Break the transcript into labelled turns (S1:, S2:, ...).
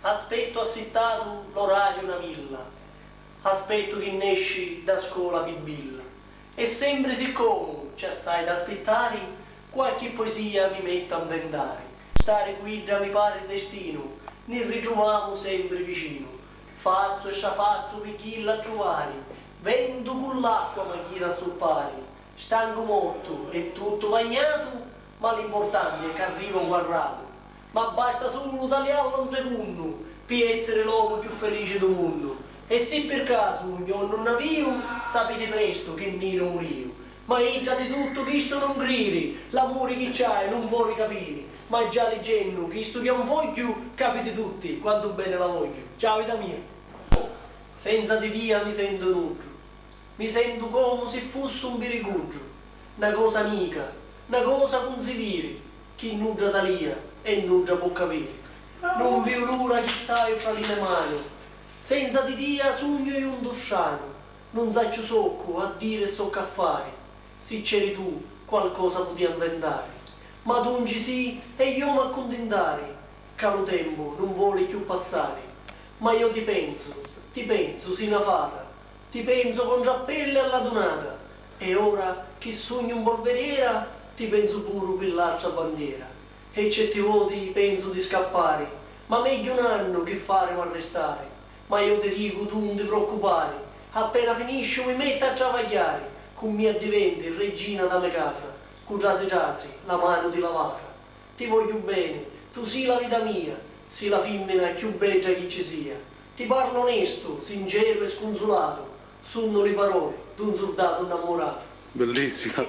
S1: aspetto assittato l'orario una villa, aspetto che nesci da scuola pibilla, e sempre siccome c'è assai da aspettare, qualche poesia mi metta a inventare, stare guida mi pare il destino, ne ritroviamo sempre vicino, fazzo e sciafazzo per chi la trovare, vento con l'acqua ma chi la soppare, stanco morto e tutto bagnato, ma l'importante è che arrivo guardato. Ma basta solo tagliarlo un secondo per essere l'uomo più felice del mondo. E se per caso io non avio, sapete presto che ne non morio. Ma è già di tutto che sto non griri, l'amore che c'hai non vuole capire. Ma già leggendo che sto che non voglio, capite tutti quanto bene la voglio. Ciao vita mia. Senza di Dio mi sento nudo. Mi sento come se fosse un biricugio, una cosa amica, una cosa con si viri, chi nugia da lia e nugia può capire. Non vedo l'ora che stai fra le mie mani, senza di Dio sogno io un dusciano, non saccio socco a dire so che fare, se c'eri tu qualcosa potevi inventare, ma tu non ci sei e io mi accontentare, che lo tempo non vuole più passare, ma io ti penso, sei una fata, ti penso con giappelle alla donata, e ora che sogno un polveriera, ti penso pure per l'alza bandiera, e certi voti penso di scappare, ma meglio un anno che fare ma restare, ma io ti dico tu non ti preoccupare, appena finisci mi metto a travagliare, con mia diventi regina da me casa, con giasi la mano di lavasa, ti voglio bene, tu sei la vita mia, sei la femmina più bella che ci sia, ti parlo onesto, sincero e sconsolato, sono le parole d'un soldato innamorato.
S2: Bellissimo.